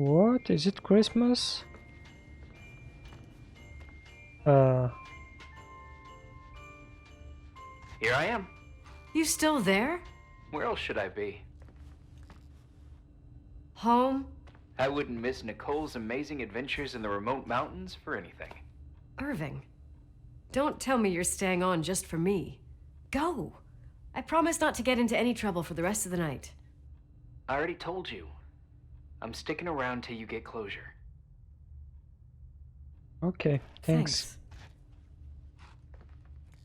What? Is it Christmas? Uh, Here I am. You still there? Where else should I be? Home? I wouldn't miss Nicole's amazing adventures in the remote mountains for anything. Irving, don't tell me you're staying on just for me. Go. I promise not to get into any trouble for the rest of the night. I already told you. I'm sticking around till you get closure. okay, thanks.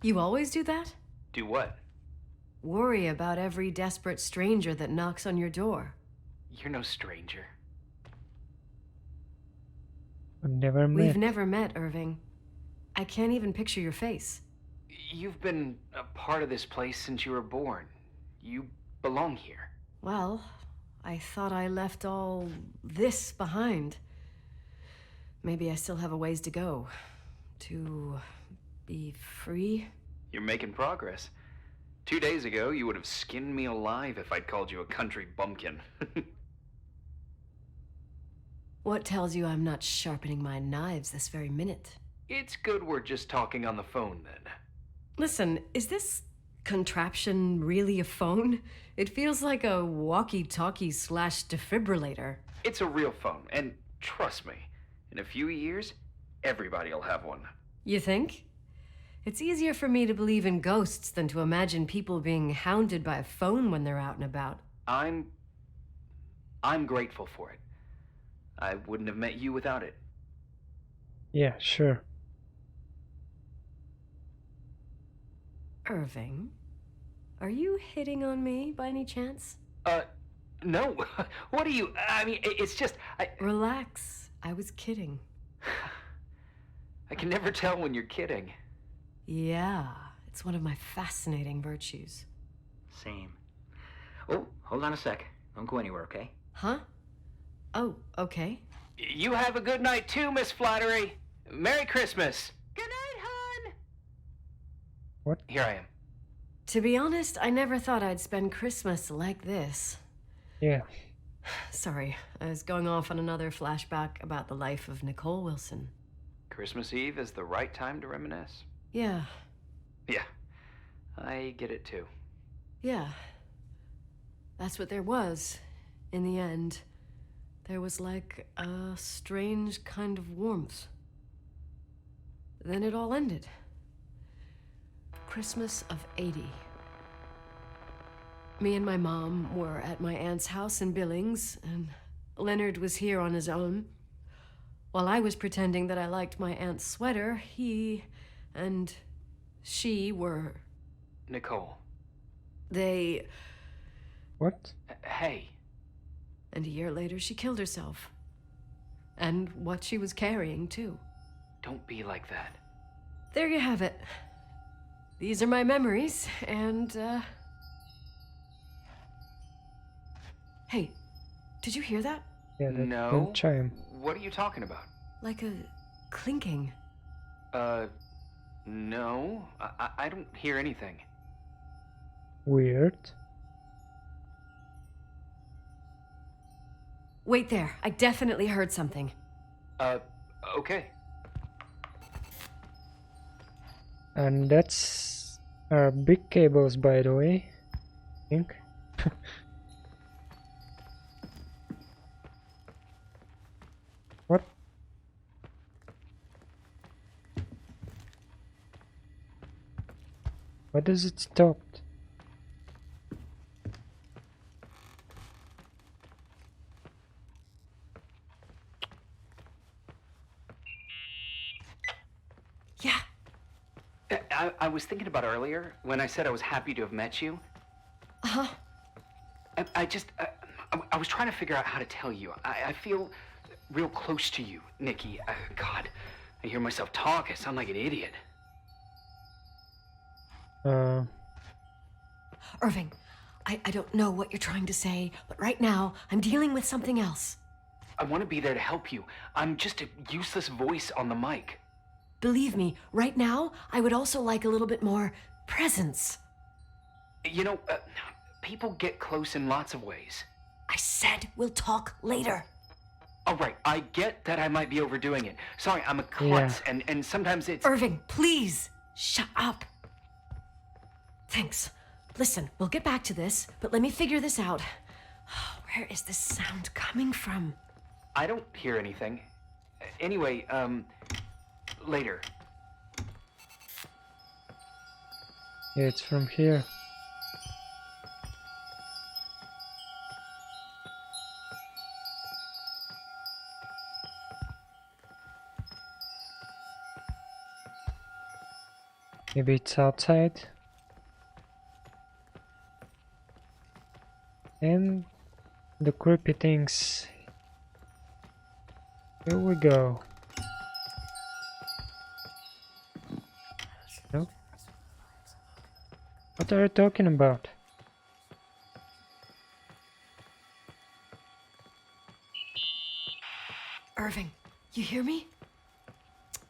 You always do that? Do what? Worry about every desperate stranger that knocks on your door. You're no stranger. We've never met. We've never met, Irving. I can't even picture your face. You've been a part of this place since you were born. You belong here. Well, I thought I left all this behind. Maybe I still have a ways to go. To be free? You're making progress. 2 days ago, you would have skinned me alive if I'd called you a country bumpkin. What tells you I'm not sharpening my knives this very minute? It's good we're just talking on the phone, then. Listen, is this contraption really a phone? It feels like a walkie-talkie / defibrillator. It's a real phone, and trust me, in a few years, everybody'll have one. You think? It's easier for me to believe in ghosts than to imagine people being hounded by a phone when they're out and about. I'm grateful for it. I wouldn't have met you without it. Yeah, sure. Irving, are you hitting on me by any chance? No. What are you... I mean, it's just... Relax. I was kidding. I can never tell when you're kidding. Yeah, it's one of my fascinating virtues. Same. Oh, hold on a sec. Don't go anywhere, okay? Huh? Oh, okay. You have a good night too, Miss Flattery. Merry Christmas. Good night, hon! What? Here I am. To be honest, I never thought I'd spend Christmas like this. Yeah. Sorry, I was going off on another flashback about the life of Nicole Wilson. Christmas Eve is the right time to reminisce. Yeah, Yeah, I get it too. yeah. That's what there was, in the end. There was like a strange kind of warmth. Then it all ended. Christmas of '80. Me and my mom were at my aunt's house in Billings, and Leonard was here on his own. While I was pretending that I liked my aunt's sweater, he and she were... Nicole. They... What? Hey. And a year later, she killed herself. And what she was carrying, too. Don't be like that. There you have it. These are my memories, and, Hey, did you hear that? Yeah, that No. wind chime. What are you talking about? Like a clinking. No. I don't hear anything. Weird. Wait there, I definitely heard something. Okay. And that's big cables, by the way. I think. What? Why does it stop? Yeah. I was thinking about earlier when I said I was happy to have met you. Uh-huh. I was trying to figure out how to tell you. I feel real close to you, Nikki. God, I hear myself talk. I sound like an idiot. Irving, I don't know what you're trying to say, but right now, I'm dealing with something else. I want to be there to help you. I'm just a useless voice on the mic. Believe me, right now, I would also like a little bit more presence. You know, people get close in lots of ways. I said we'll talk later. All right, I get that I might be overdoing it. Sorry, I'm a klutz, and sometimes it's... Irving, please! Shut up! Thanks. Listen, we'll get back to this, but let me figure this out. Where is this sound coming from? I don't hear anything. Anyway, later. Yeah, it's from here. Maybe it's outside. And the creepy things. Here we go. No? What are you talking about? Irving, you hear me?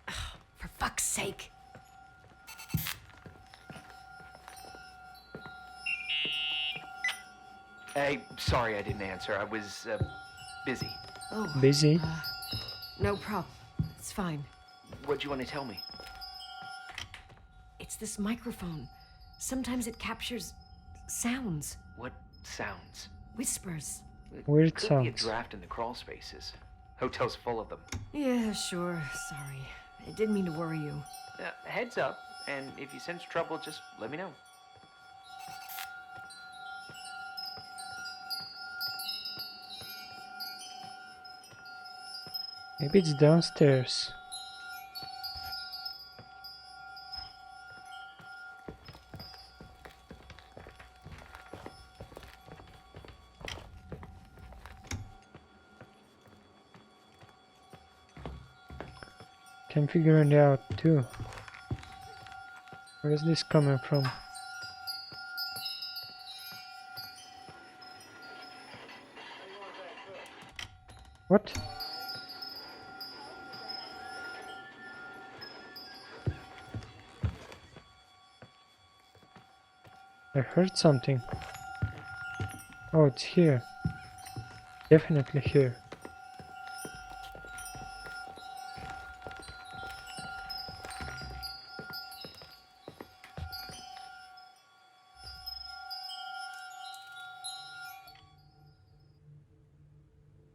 Oh, for fuck's sake. Hey, sorry I didn't answer. I was, busy. Oh. Busy? No problem. It's fine. What'd you want to tell me? It's this microphone. Sometimes it captures sounds, What sounds? whispers. It Weird could be a sounds. draft in the crawl spaces. Hotel's full of them. Yeah, sure. Sorry. I didn't mean to worry you. Heads up, and if you sense trouble, just let me know. Maybe it's downstairs. Can figure it out too. Where is this coming from? What? I heard something. Oh, it's here. Definitely here.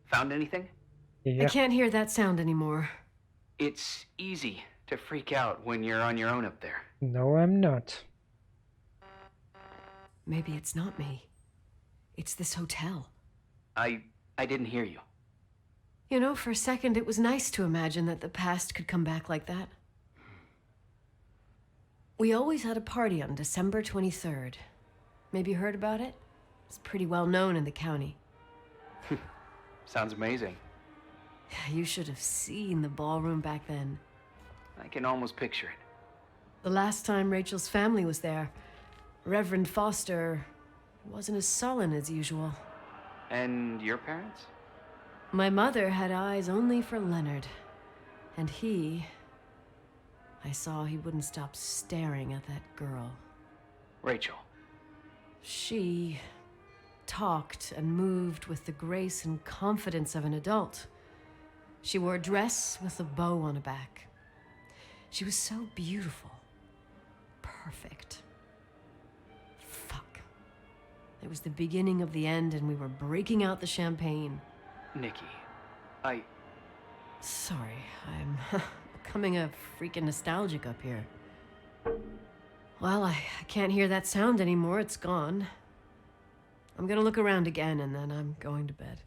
Found anything? I Yeah. can't hear that sound anymore. It's easy to freak out when you're on your own up there. No, I'm not. Maybe it's not me. It's this hotel. I didn't hear you. You know, for a second, it was nice to imagine that the past could come back like that. We always had a party on December 23rd. Maybe you heard about it? It's pretty well known in the county. Sounds amazing. You should have seen the ballroom back then. I can almost picture it. The last time Rachel's family was there, Reverend Foster wasn't as sullen as usual. And your parents? My mother had eyes only for Leonard. And I saw he wouldn't stop staring at that girl. Rachel. She talked and moved with the grace and confidence of an adult. She wore a dress with a bow on her back. She was so beautiful. Perfect. Fuck. It was the beginning of the end, and we were breaking out the champagne. Nikki. Sorry, I'm becoming a freaking nostalgic up here. Well, I can't hear that sound anymore. It's gone. I'm gonna look around again, and then I'm going to bed.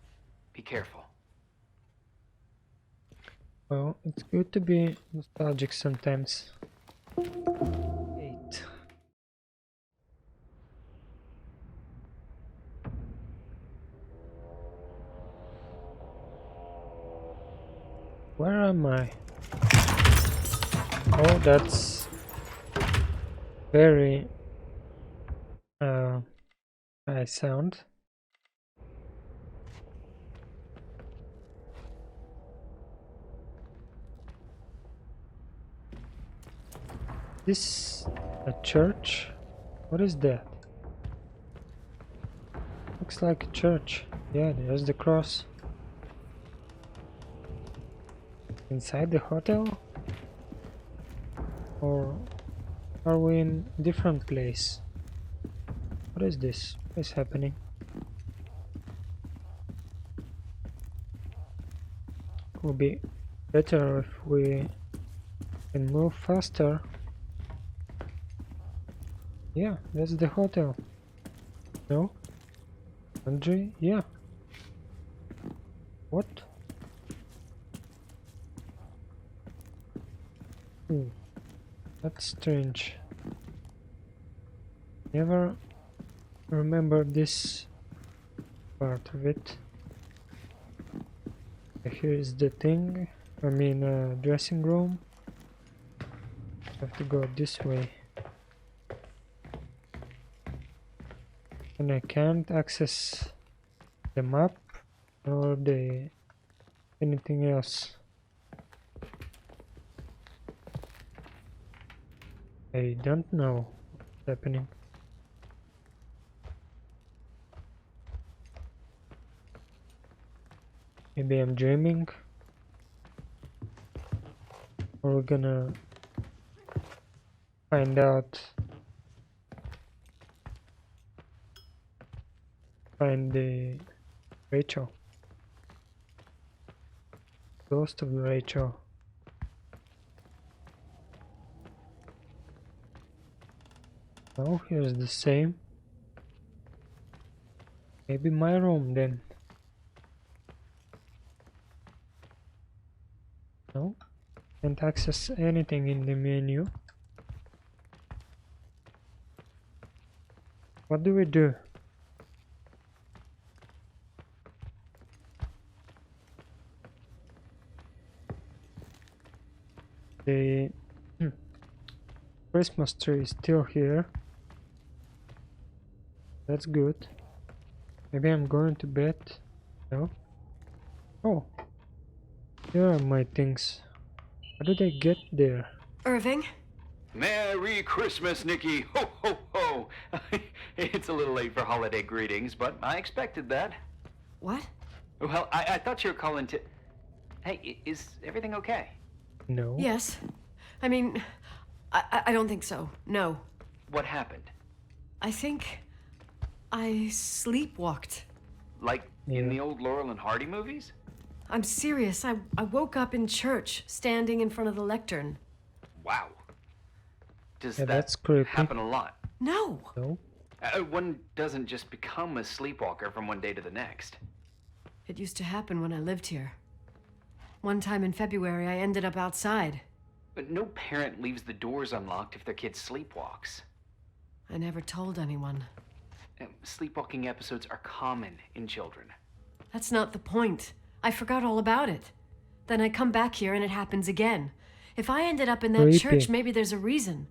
Be careful. Well, it's good to be nostalgic sometimes. 8. Where am I? Oh, that's very nice sound. This a church? What is that? Looks like a church. Yeah, there's the cross. Inside the hotel? Or are we in a different place? What is this? What is happening? Would be better if we can move faster. Yeah, that's the hotel. No? Laundry? Yeah. What? That's strange. Never remember this part of it. Here is the thing. I mean, dressing room. Have to go this way. And I can't access the map or the anything else. I don't know what's happening. Maybe I'm dreaming. Or we're gonna find out. Find the Rachel. Ghost of Rachel. Oh, here's the same. Maybe my room then. No? Can't access anything in the menu. What do we do? The Christmas tree is still here. That's good. Maybe I'm going to bed. No? Oh. Here are my things. How did I get there? Irving? Merry Christmas, Nikki! Ho, ho, ho! It's a little late for holiday greetings, but I expected that. What? Well, I thought you were calling to... Hey, is everything okay? No. Yes. I mean, I don't think so. No. What happened? I think I sleepwalked. Like in the old Laurel and Hardy movies? I'm serious. I woke up in church, standing in front of the lectern. Wow. Does that's that creepy. happen a lot? No. No. One doesn't just become a sleepwalker from one day to the next. It used to happen when I lived here. One time in February, I ended up outside. But no parent leaves the doors unlocked if their kid sleepwalks. I never told anyone. Sleepwalking episodes are common in children. That's not the point. I forgot all about it. Then I come back here and it happens again. If I ended up in that Creepy. church, maybe there's a reason.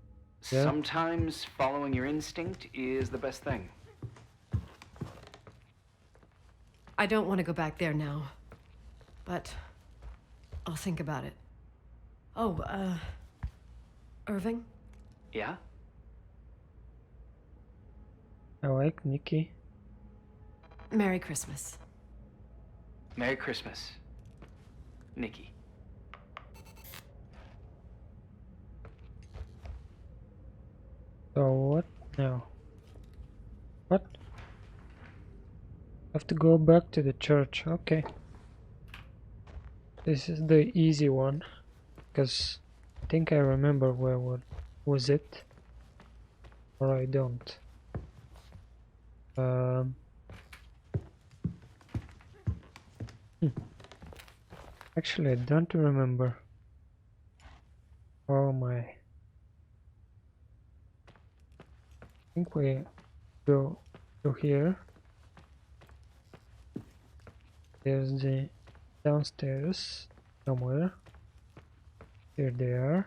Yeah. Sometimes following your instinct is the best thing. I don't want to go back there now. But I'll think about it. Oh, Irving? Yeah? I like Nikki. Merry Christmas. Merry Christmas, Nikki. So what now? What? Have to go back to the church. Okay. This is the easy one, because I think I remember where was it, or I don't. Actually, I don't remember. Oh my. I think we go to here. There's the downstairs somewhere. Here they are.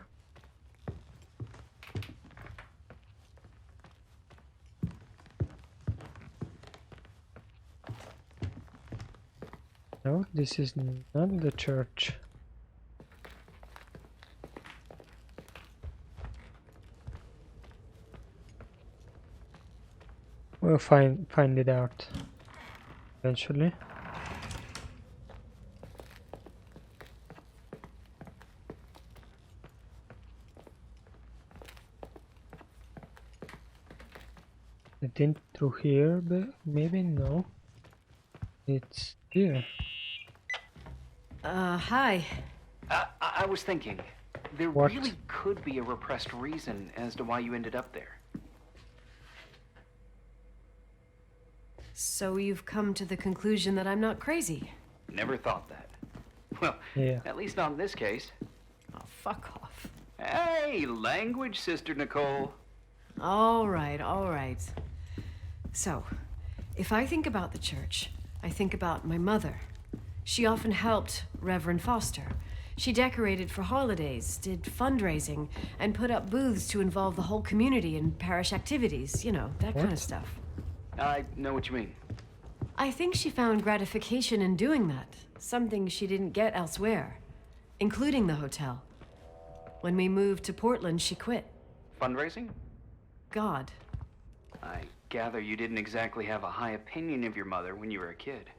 No, this is not the church. We'll find it out eventually. think through here, but maybe no. It's here. Hi. I was thinking, there What? really could be a repressed reason as to why you ended up there. So you've come to the conclusion that I'm not crazy? Never thought that. Well, Yeah. at least not in this case. Oh, fuck off. Hey, language, Sister Nicole. All right. So, if I think about the church, I think about my mother. She often helped Reverend Foster. She decorated for holidays, did fundraising, and put up booths to involve the whole community in parish activities, you know, that kind of What? stuff. I know what you mean. I think she found gratification in doing that, something she didn't get elsewhere, including the hotel. When we moved to Portland, she quit. Fundraising? God. I gather you didn't exactly have a high opinion of your mother when you were a kid.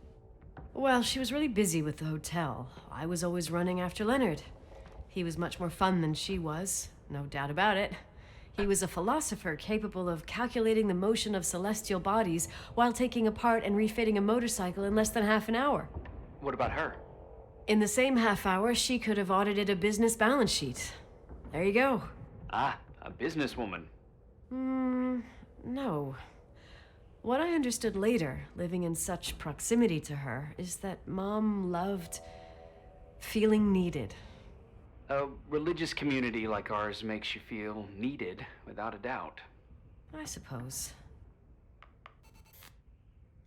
Well, she was really busy with the hotel. I was always running after Leonard. He was much more fun than she was, no doubt about it. He was a philosopher capable of calculating the motion of celestial bodies while taking apart and refitting a motorcycle in less than half an hour. What about her? In the same half hour, she could have audited a business balance sheet. There you go. Ah, a businesswoman. No. What I understood later, living in such proximity to her, is that Mom loved feeling needed. A religious community like ours makes you feel needed, without a doubt. I suppose.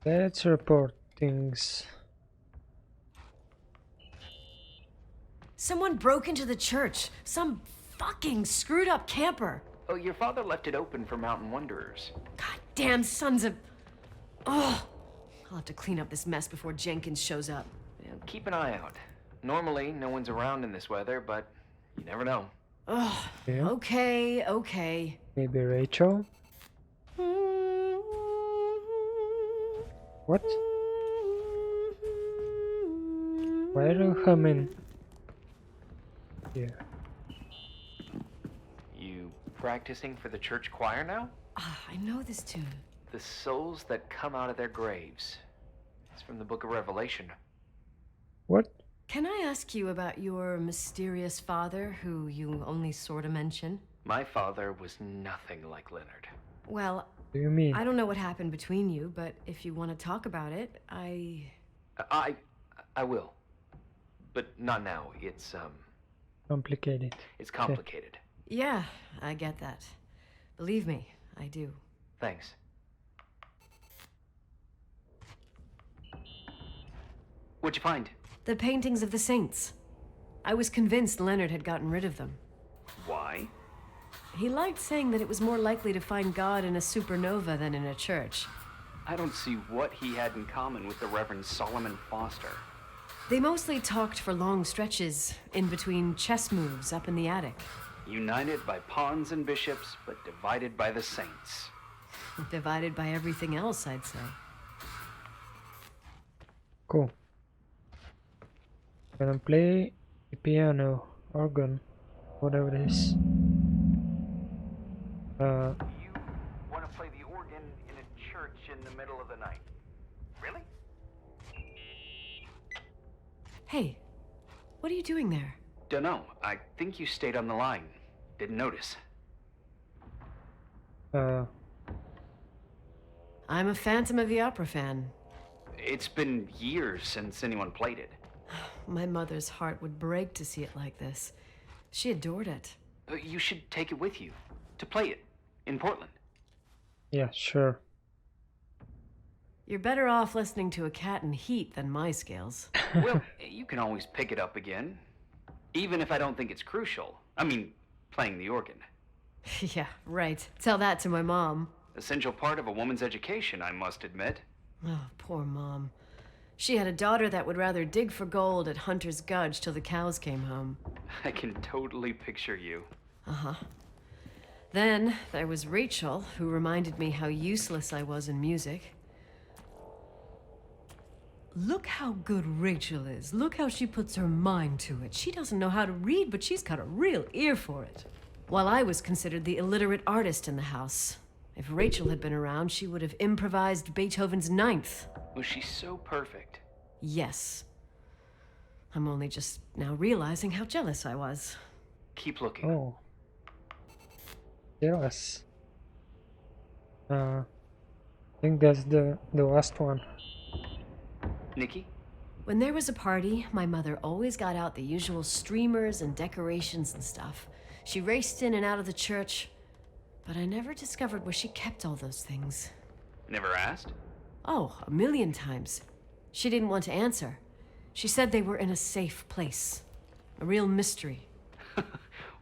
Let's report things. Someone broke into the church. Some fucking screwed up camper. Oh, your father left it open for mountain wanderers. Goddamn sons of... Oh! I'll have to clean up this mess before Jenkins shows up. Yeah, keep an eye out. Normally, no one's around in this weather, but you never know. Oh, Yeah. okay. Maybe Rachel? What? Why are you humming? Yeah. You practicing for the church choir now? I know this tune. The souls that come out of their graves. It's from the book of Revelation. What? Can I ask you about your mysterious father, who you only sort of mention? My father was nothing like Leonard. Well, Do you mean? I don't know what happened between you, but if you want to talk about it, I will. But not now. It's Complicated. complicated. Yeah, I get that. Believe me, I do. Thanks. What'd you find? The paintings of the saints. I was convinced Leonard had gotten rid of them. Why? He liked saying that it was more likely to find God in a supernova than in a church. I don't see what he had in common with the Reverend Solomon Foster. They mostly talked for long stretches, in between chess moves up in the attic. United by pawns and bishops, but divided by the saints. Divided by everything else, I'd say. Cool. Gonna play the piano, organ, whatever it is. You want to play the organ in a church in the middle of the night? Really? Hey, what are you doing there? Dunno. I think you stayed on the line. Didn't notice. I'm a Phantom of the Opera fan. It's been years since anyone played it. My mother's heart would break to see it like this. She adored it. You should take it with you. To play it. In Portland. yeah, sure. You're better off listening to a cat in heat than my scales. Well, you can always pick it up again. Even if I don't think it's crucial. I mean, playing the organ. Yeah, right. Tell that to my mom. Essential part of a woman's education, I must admit. Oh, poor Mom. She had a daughter that would rather dig for gold at Hunter's Gulch till the cows came home. I can totally picture you. Uh-huh. Then there was Rachel, who reminded me how useless I was in music. Look how good Rachel is. Look how she puts her mind to it. She doesn't know how to read, but she's got a real ear for it. While I was considered the illiterate artist in the house. If Rachel had been around, she would have improvised Beethoven's Ninth. Was she so perfect? Yes. I'm only just now realizing how jealous I was. Keep looking. Oh. Yes. I think that's the last one. Nikki? When there was a party, my mother always got out the usual streamers and decorations and stuff. She raced in and out of the church, but I never discovered where she kept all those things. Never asked? Oh, a million times. She didn't want to answer. She said they were in a safe place. A real mystery.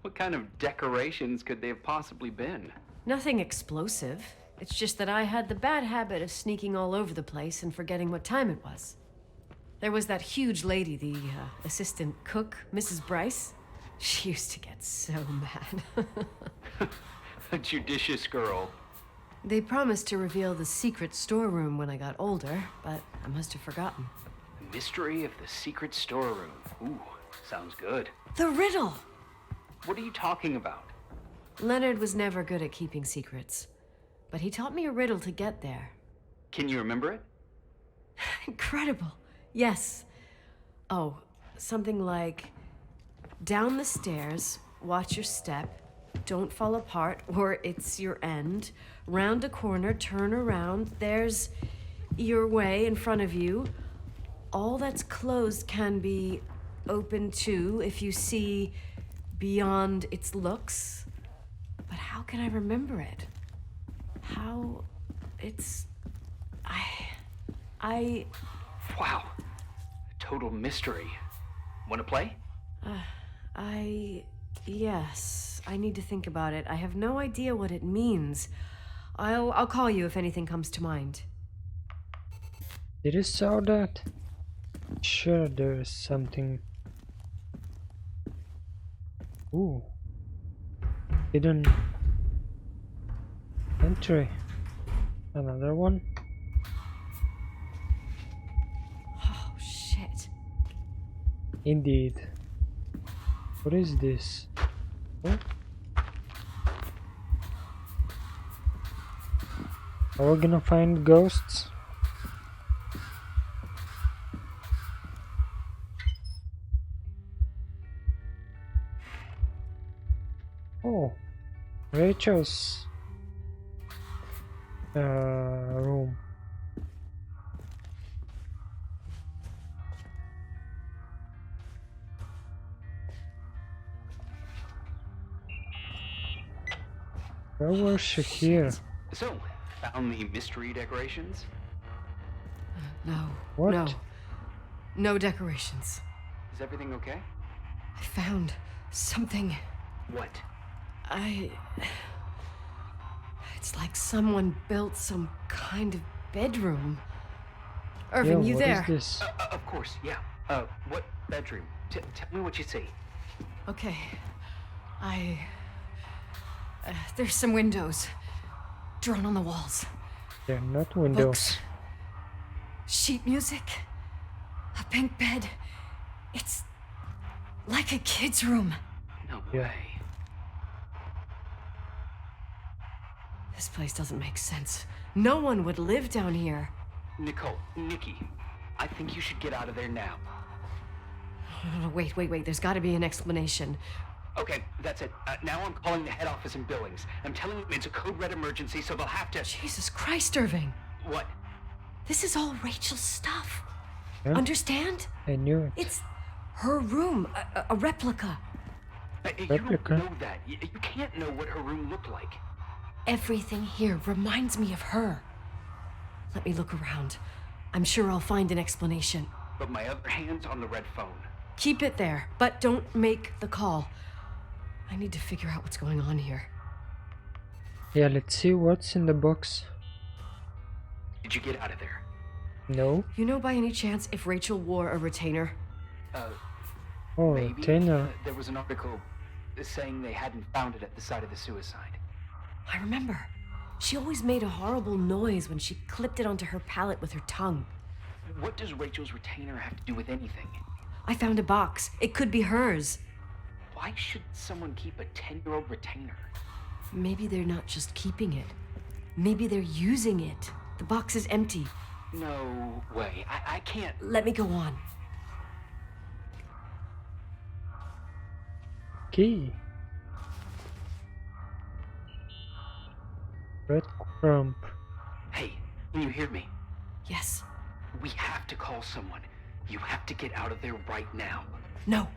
What kind of decorations could they have possibly been? Nothing explosive. It's just that I had the bad habit of sneaking all over the place and forgetting what time it was. There was that huge lady, the assistant cook, Mrs. Bryce. She used to get so mad. A judicious girl. They promised to reveal the secret storeroom when I got older, but I must have forgotten. The mystery of the secret storeroom. Ooh, sounds good. The riddle! What are you talking about? Leonard was never good at keeping secrets, but he taught me a riddle to get there. Can you remember it? Incredible. Yes. Oh, something like, down the stairs, watch your step, don't fall apart or it's your end, round a corner, turn around, there's your way in front of you. All that's closed can be open too if you see beyond its looks. But how can I remember it? How it's... I... Wow. Total mystery. Want to play? Yes. I need to think about it. I have no idea what it means. I'll call you if anything comes to mind. Did you saw that? Sure, there's something. Ooh. Hidden entry. Another one. Oh, shit. Indeed. What is this? Oh. Are we gonna find ghosts? Oh, Rachel's room. Where was she here? So, found the mystery decorations? No. What? No. No decorations. Is everything okay? I found something. What? It's like someone built some kind of bedroom. Irving, you what there? is this? Of course, yeah. What bedroom? Tell me what you see. Okay. There's some windows drawn on the walls. They're not windows. Books. Sheet music. A pink bed. It's like a kid's room. No Yeah. way. This place doesn't make sense. No one would live down here. Nikki, I think you should get out of there now. Oh, wait. There's got to be an explanation. Okay, that's it. Now I'm calling the head office in Billings. I'm telling them it's a code red emergency, so they'll have to... Jesus Christ, Irving. What? This is all Rachel's stuff. Yeah. Understand? I knew it. It's her room, a replica. You Replica? don't know that. You can't know what her room looked like. Everything here reminds me of her. Let me look around. I'm sure I'll find an explanation. But my other hand's on the red phone. Keep it there, but don't make the call. I need to figure out what's going on here. Yeah, let's see what's in the box. Did you get out of there? No. You know by any chance if Rachel wore a retainer? Oh, Maybe. Tina. There was an article saying they hadn't found it at the site of the suicide. I remember. She always made a horrible noise when she clipped it onto her palate with her tongue. What does Rachel's retainer have to do with anything? I found a box. It could be hers. Why should someone keep a 10-year-old retainer? Maybe they're not just keeping it. Maybe they're using it. The box is empty. No way. I can't. Let me go on. Key. Red crumb. Hey, can you hear me? Yes. We have to call someone. You have to get out of there right now. No.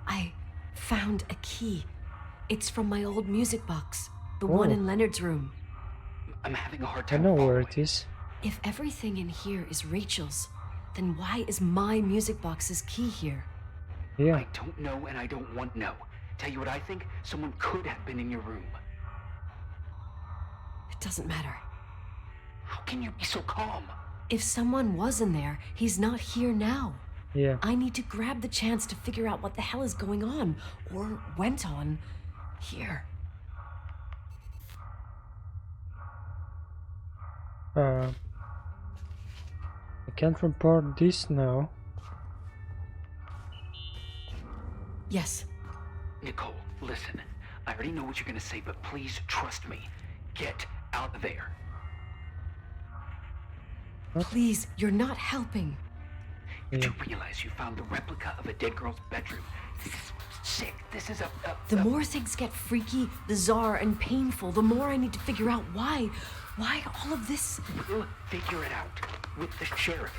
I found a key. It's from my old music box. The one Oh. in Leonard's room. I'm having a hard I time know where following. it is. If everything in here is Rachel's, then why is my music box's key here? Yeah. I don't know and I don't want to know. Tell you what I think? Someone could have been in your room. It doesn't matter. How can you be so calm? If someone was in there, he's not here now. Yeah. I need to grab the chance to figure out what the hell is going on, or went on, here. I can't report this now. Yes. Nicole, listen. I already know what you're gonna say, but please trust me. Get out of there. Please, you're not helping. You do Yeah. realize you found the replica of a dead girl's bedroom. This is sick. This is The more things get freaky, bizarre, and painful, the more I need to figure out why. Why all of this? We'll figure it out with the sheriff.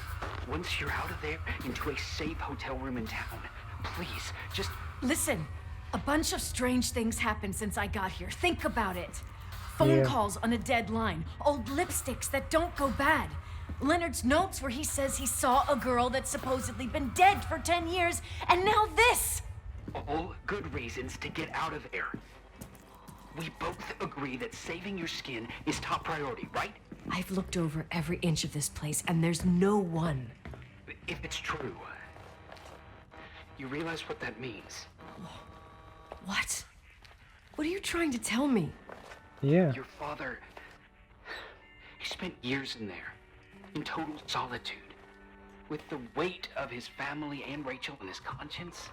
Once you're out of there, into a safe hotel room in town. Please, just... Listen, a bunch of strange things happened since I got here. Think about it. Phone Yeah. calls on a dead line, old lipsticks that don't go bad. Leonard's notes where he says he saw a girl that's supposedly been dead for 10 years, and now this! all good reasons to get out of there. We both agree that saving your skin is top priority, right? I've looked over every inch of this place, and there's no one. If it's true, you realize what that means. What? What are you trying to tell me? Yeah. Your father, he spent years in there, in total solitude, with the weight of his family and Rachel on his conscience.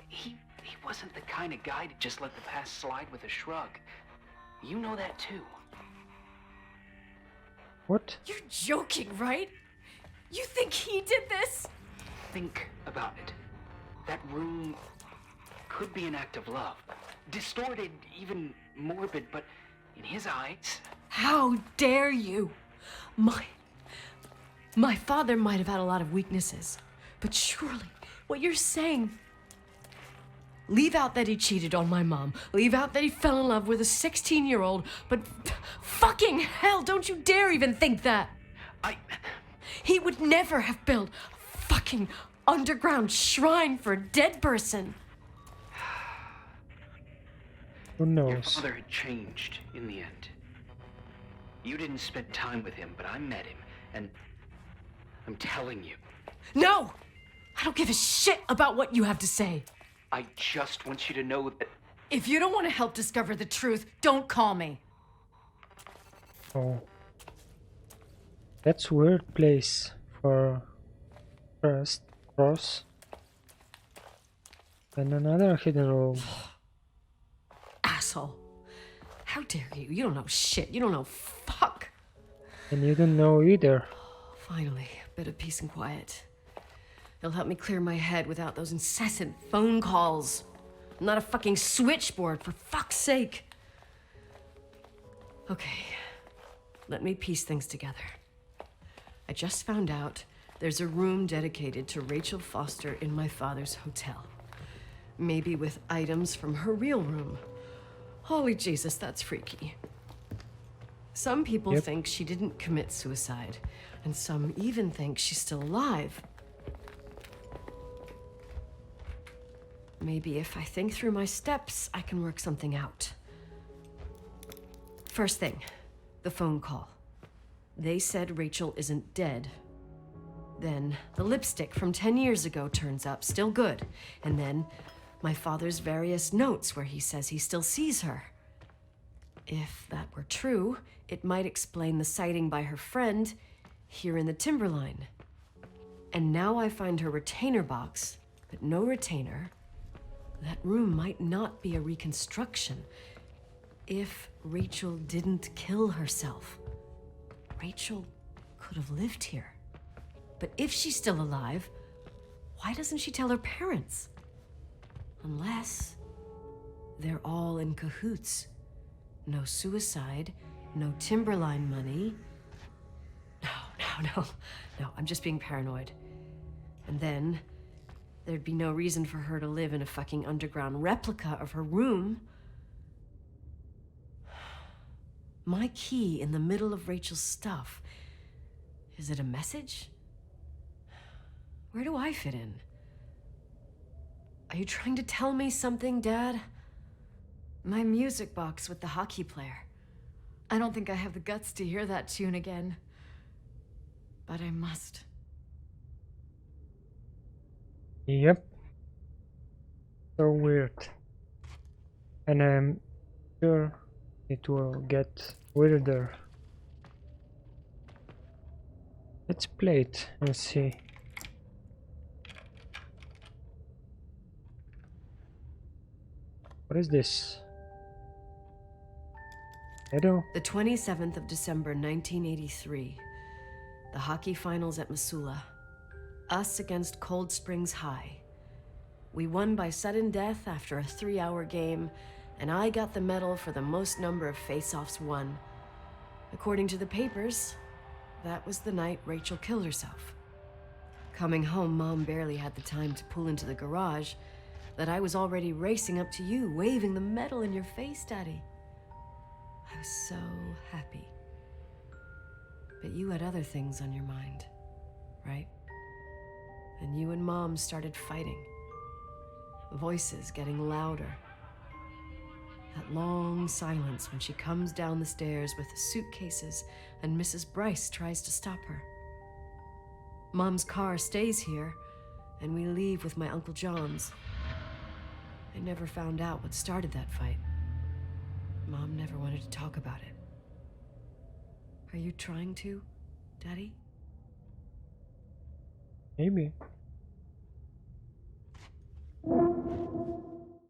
He wasn't the kind of guy to just let the past slide with a shrug. You know that too. What? You're joking, right? You think he did this? Think about it. That room could be an act of love. Distorted, even morbid, but in his eyes... How dare you? My father might have had a lot of weaknesses, but surely what you're saying... Leave out that he cheated on my mom. Leave out that he fell in love with a 16-year-old, but fucking hell, don't you dare even think that! He would never have built a fucking underground shrine for a dead person. Who Your knows? father had changed in the end. You didn't spend time with him, but I met him, and I'm telling you, No! I don't give a shit about what you have to say. I just want you to know that If you don't want to help discover the truth, don't call me. Oh. That's weird place for first cross. And another hidden room. Asshole. How dare you? You don't know shit. You don't know fuck. And you don't know either. Finally, a bit of peace and quiet. It'll help me clear my head without those incessant phone calls. I'm not a fucking switchboard, for fuck's sake. Okay, let me piece things together. I just found out there's a room dedicated to Rachel Foster in my father's hotel. Maybe with items from her real room. Holy Jesus, that's freaky. Some people Yep. think she didn't commit suicide, and some even think she's still alive. Maybe if I think through my steps, I can work something out. First thing, the phone call. They said Rachel isn't dead. Then the lipstick from 10 years ago turns up, still good. And then my father's various notes where he says he still sees her. If that were true, it might explain the sighting by her friend here in the Timberline. And now I find her retainer box, but no retainer. That room might not be a reconstruction. if Rachel didn't kill herself? Rachel could have lived here. But if she's still alive, why doesn't she tell her parents? Unless they're all in cahoots. No suicide, no Timberline money. No, I'm just being paranoid. And then there'd be no reason for her to live in a fucking underground replica of her room. My key in the middle of Rachel's stuff. Is it a message? Where do I fit in? Are you trying to tell me something, Dad? My music box with the hockey player. I don't think I have the guts to hear that tune again. But I must. Yep. So weird. And I'm sure it will get weirder. Let's play it and see. What is this? Hello? The 27th of December, 1983. The hockey finals at Missoula. Us against Cold Springs High. We won by sudden death after a 3-hour game, and I got the medal for the most number of face-offs won. According to the papers, that was the night Rachel killed herself. Coming home, Mom barely had the time to pull into the garage that I was already racing up to you, waving the medal in your face, Daddy. I was so happy. But you had other things on your mind, right? And you and Mom started fighting. Voices getting louder. That long silence when she comes down the stairs with the suitcases and Mrs. Bryce tries to stop her. Mom's car stays here, and we leave with my Uncle John's. I never found out what started that fight. Mom never wanted to talk about it. Are you trying to, Daddy? Maybe.